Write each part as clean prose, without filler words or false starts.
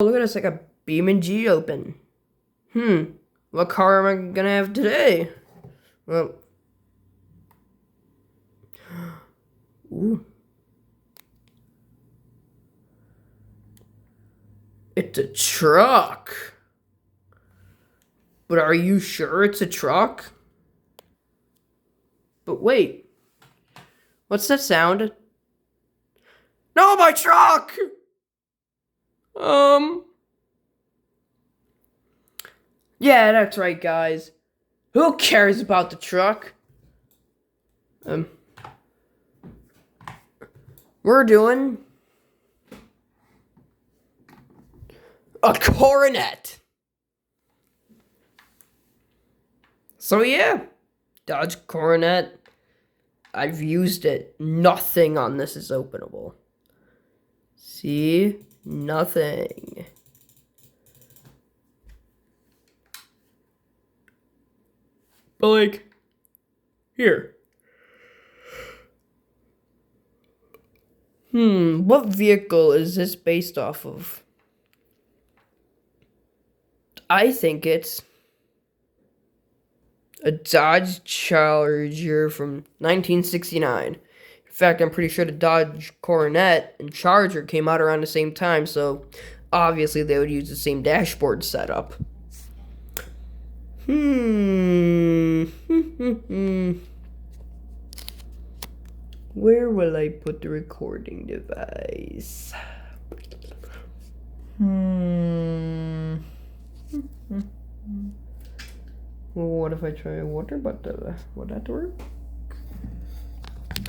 Look at this, like a BeamNG open. What car am I gonna have today? Well, ooh. It's a truck. But are you sure it's a truck? But wait, what's that sound? No, my truck! Yeah, that's right, guys. Who cares about the truck? We're doing a Coronet. So yeah, Dodge Coronet. I've used it. Nothing on this is openable. See? Nothing. But like, here. What vehicle is this based off of? I think it's a Dodge Charger from 1969. In fact, I'm pretty sure the Dodge Coronet and Charger came out around the same time, so obviously they would use the same dashboard setup. Where will I put the recording device? Well, what if I try a water bottle? Would that work?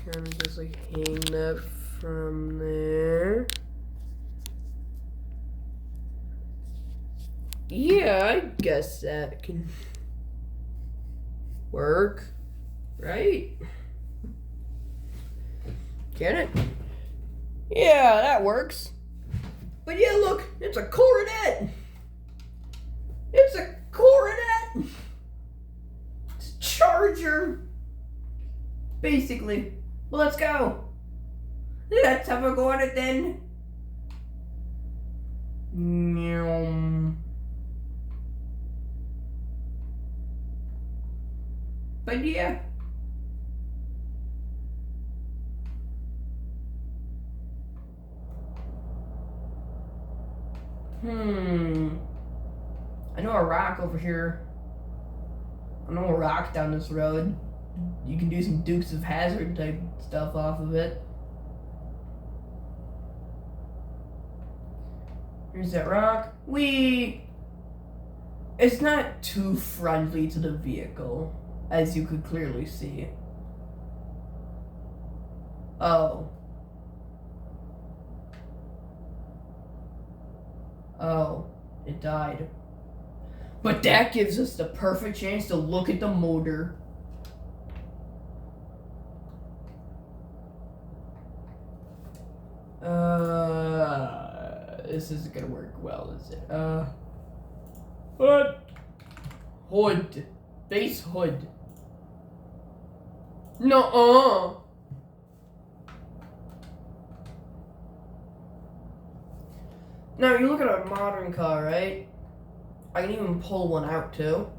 Kind of just like hang that from there. Yeah, I guess that can work, right? Can it? Yeah, that works. But yeah, look, it's a Coronet. It's a Coronet. It's a Charger. Basically. Well, let's go. Let's have a go at it then. But yeah. I know a rock over here. I know a rock down this road. You can do some Dukes of Hazzard type stuff off of it. Here's that rock. It's not too friendly to the vehicle, as you could clearly see. Oh, it died. But that gives us the perfect chance to look at the motor. This isn't gonna work well, is it? Hood. Base hood. No. Now, you look at a modern car, right? I can even pull one out, too.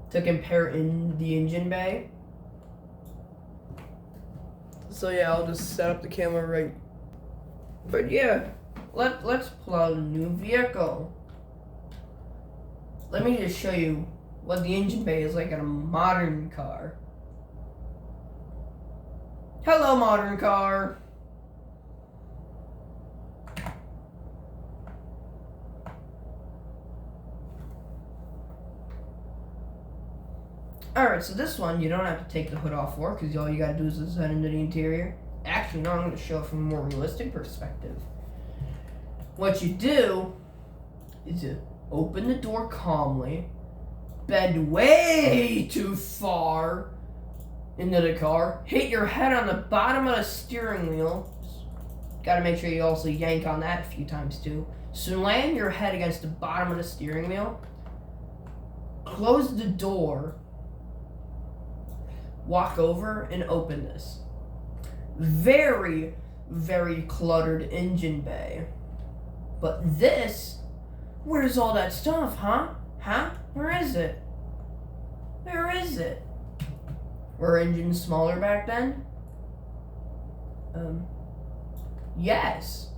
To compare in the engine bay. So, yeah, I'll just set up the camera right. But, yeah, let's pull out a new vehicle. Let me just show you what the engine bay is like in a modern car. Hello, modern car. Alright, so this one you don't have to take the hood off for, because all you gotta do is head into the interior. Actually, no, I'm going to show it from a more realistic perspective. What you do is you open the door calmly, bend way too far into the car, hit your head on the bottom of the steering wheel. Gotta make sure you also yank on that a few times too. So land your head against the bottom of the steering wheel, close the door, walk over and open this. Very, very cluttered engine bay. But this, where's all that stuff, huh? Huh? Where is it? Where is it? Were engines smaller back then? Yes.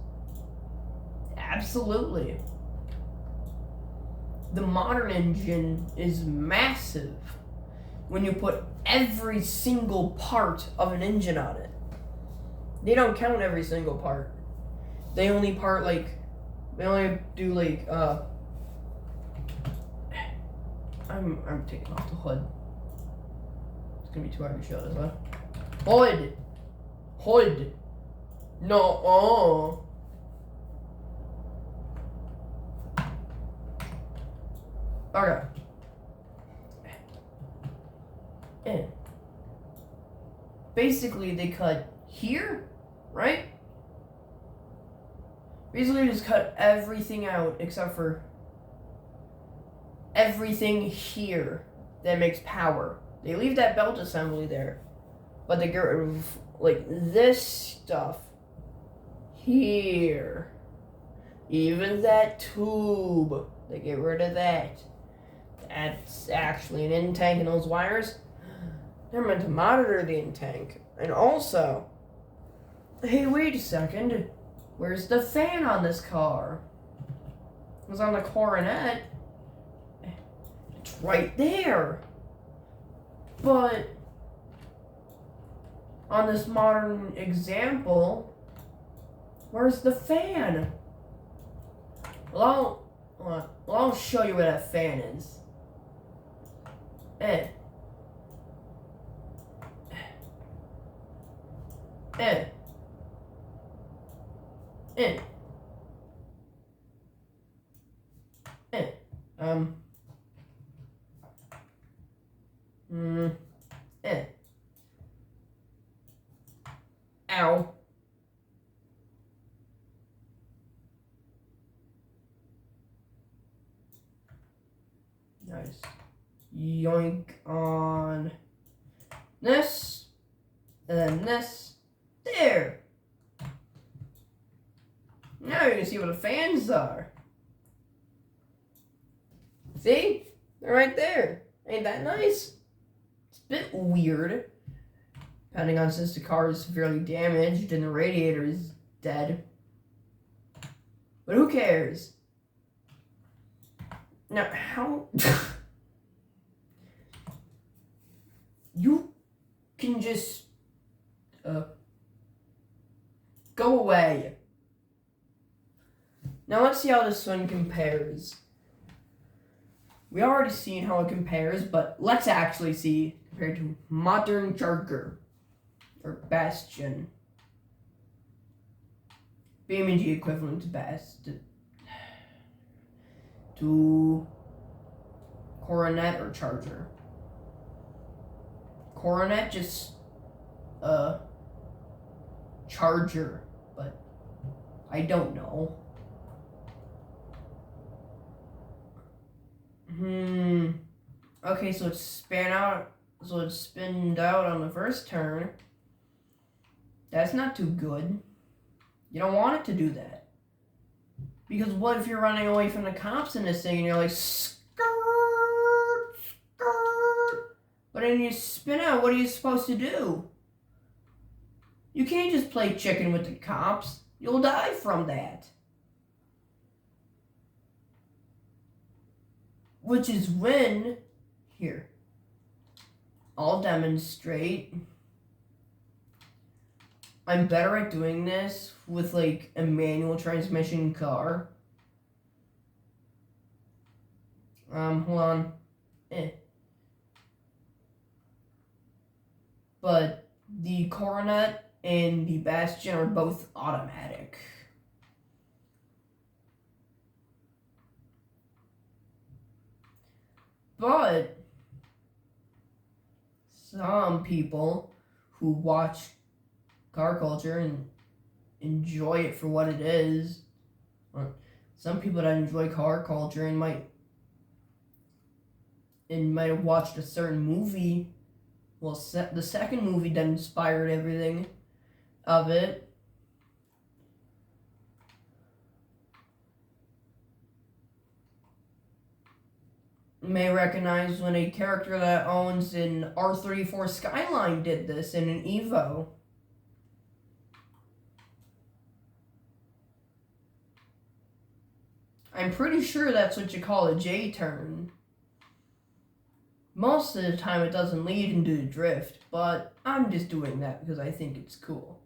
Absolutely. The modern engine is massive when you put every single part of an engine on it. They don't count every single part. They only do like I'm taking off the hood. It's gonna be too hard to show this, huh? Hood. No. Oh. Okay. And basically, they cut here, right? Basically, just cut everything out except for everything here that makes power. They leave that belt assembly there, but they get rid of like this stuff here. Even that tube, they get rid of that. That's actually an in-tank, and those wires, they're meant to monitor the in-tank. And also, hey, wait a second. Where's the fan on this car? It was on the Coronet. It's right there. But on this modern example, where's the fan? Well, I'll show you where that fan is. Eh. Ow. Nice. Yoink on this, and then this. There. Now you can see where the fans are. See? They're right there. Ain't that nice? It's a bit weird, depending on since the car is severely damaged and the radiator is dead. But who cares? Now, how... You can just... go away. Now let's see how this one compares. We already seen how it compares, but let's actually see compared to modern Charger or Bastion. BMG equivalent to Coronet or Charger. Coronet just Charger, but I don't know. Okay, so it's spinned out on the first turn. That's not too good. You don't want it to do that. Because what if you're running away from the cops in this thing and you're like, skirt, skirt. But then you spin out, what are you supposed to do? You can't just play chicken with the cops. You'll die from that. Which is when, here, I'll demonstrate. I'm better at doing this with like a manual transmission car. Hold on. But the Coronet and the Bastion are both automatic. But some people who watch car culture and enjoy it for what it is, or some people that enjoy car culture and might have watched a certain movie. Well, the second movie that inspired everything of it. may recognize when a character that owns an R34 Skyline did this in an Evo. I'm pretty sure that's what you call a J-turn. Most of the time it doesn't lead into the drift, but I'm just doing that because I think it's cool.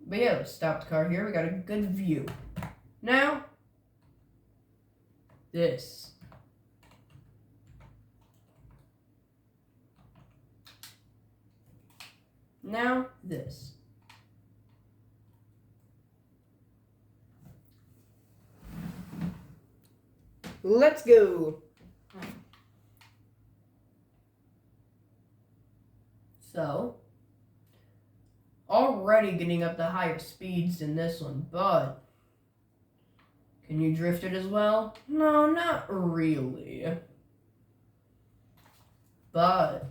But yeah, let's stop the car here. We got a good view. Now, this. Now, this. Let's go. So, already getting up to higher speeds than this one, but can you drift it as well? No, not really. But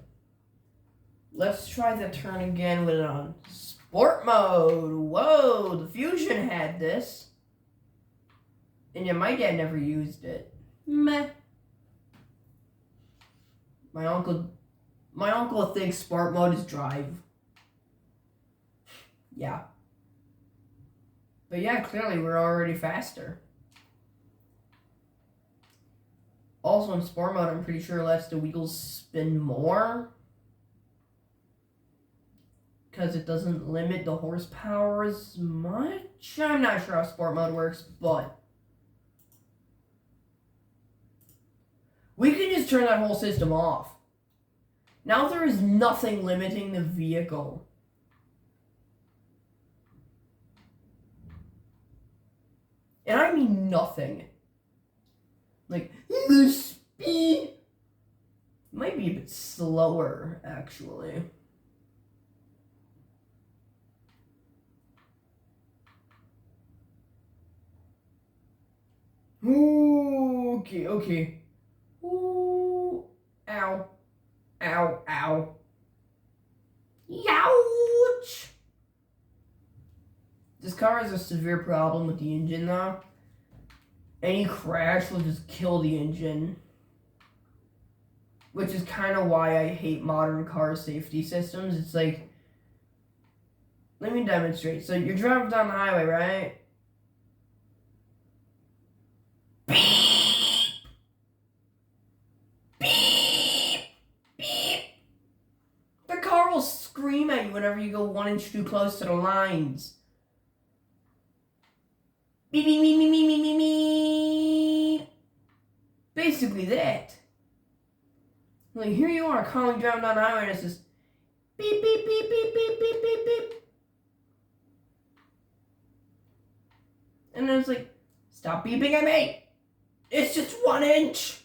let's try the turn again with it on sport mode. Whoa, the Fusion had this. And yeah, my dad never used it. Meh. My uncle thinks sport mode is drive. Yeah. But yeah, clearly we're already faster. Also in sport mode, I'm pretty sure it lets the wheels spin more. Because it doesn't limit the horsepower as much. I'm not sure how sport mode works, but we can just turn that whole system off. Now there is nothing limiting the vehicle. And I mean nothing. Like, the speed might be a bit slower, actually. Ooh, okay. Ooh, ow, ow, ow. Youch! This car has a severe problem with the engine, though. Any crash will just kill the engine. Which is kind of why I hate modern car safety systems. It's like, let me demonstrate. So you're driving down the highway, right? Beep. Beep. Beep. The car will scream at you whenever you go 1 inch too close to the lines. Beep, beep, beep, beep, beep, beep, beep. Basically that. Like, here you are, calling driving down the highway, and it's just beep, beep, beep, beep, beep, beep, beep, beep. And then it's like, stop beeping at me. It's just 1 inch.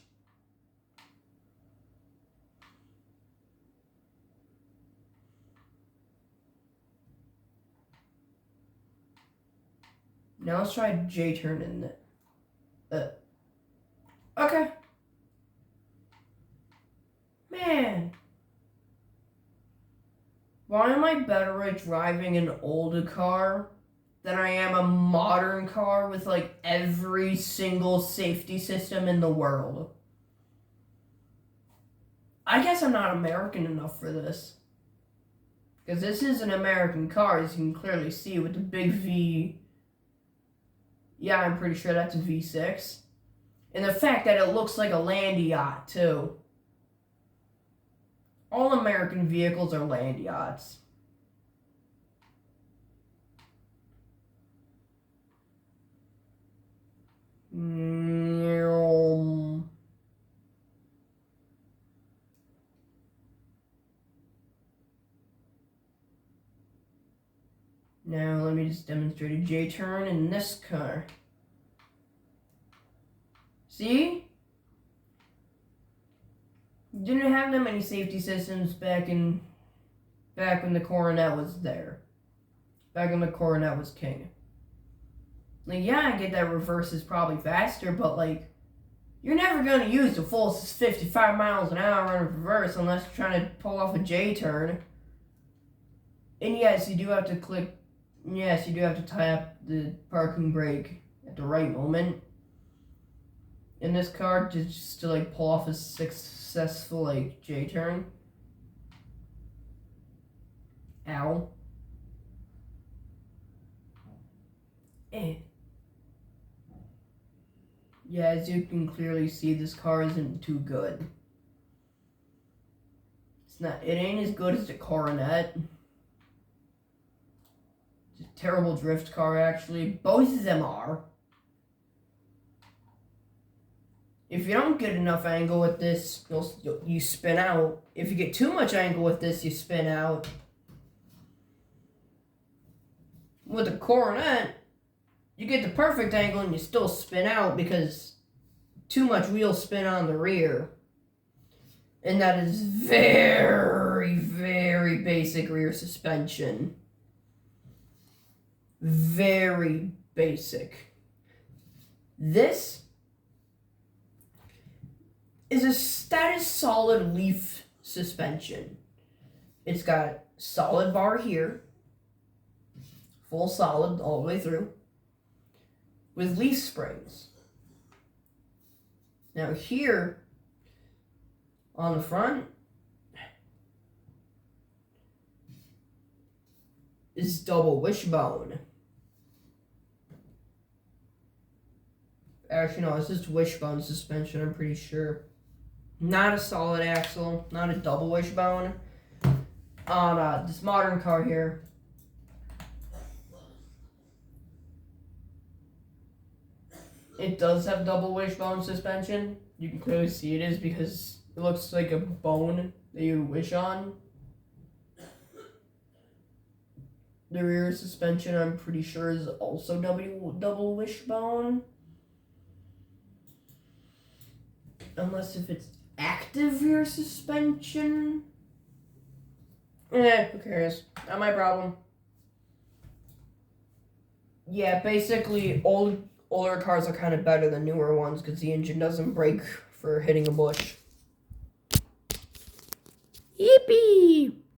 Now let's try J-turn in it. Okay. Man. Why am I better at driving an older car than I am a modern car with like every single safety system in the world? I guess I'm not American enough for this. Because this is an American car, as you can clearly see with the big V. Yeah, I'm pretty sure that's a V6. And the fact that it looks like a land yacht, too. All American vehicles are land yachts. Now let me just demonstrate a J-turn in this car. See? Didn't have that many safety systems back when the Coronet was there. Back when the Coronet was king. Like, yeah, I get that reverse is probably faster, but like, you're never gonna use the full 55 miles an hour in reverse unless you're trying to pull off a J-turn. And yes, you do have to tap the parking brake at at the right moment in this car just to like pull off a successful like J-turn. Ow. Yeah, as you can clearly see, this car isn't too good. It ain't as good as the Coronet. It's a terrible drift car, actually. Both of them are. If you don't get enough angle with this, you spin out. If you get too much angle with this, you spin out. With the Coronet, you get the perfect angle and you still spin out because too much wheel spin on the rear. And that is very, very basic rear suspension. Very basic. This that is solid Leaf suspension. It's got solid bar here. Full solid all the way through. With Leaf springs. Now here, on the front, is double wishbone. Actually, no, it's just wishbone suspension, I'm pretty sure. Not a solid axle, not a double wishbone. On this modern car here, it does have double wishbone suspension. You can clearly see it is because it looks like a bone that you wish on. The rear suspension, I'm pretty sure, is also double wishbone. Unless if it's active rear suspension. Who cares? Not my problem. Yeah, basically, older cars are kind of better than newer ones because the engine doesn't brake for hitting a bush. Yippee!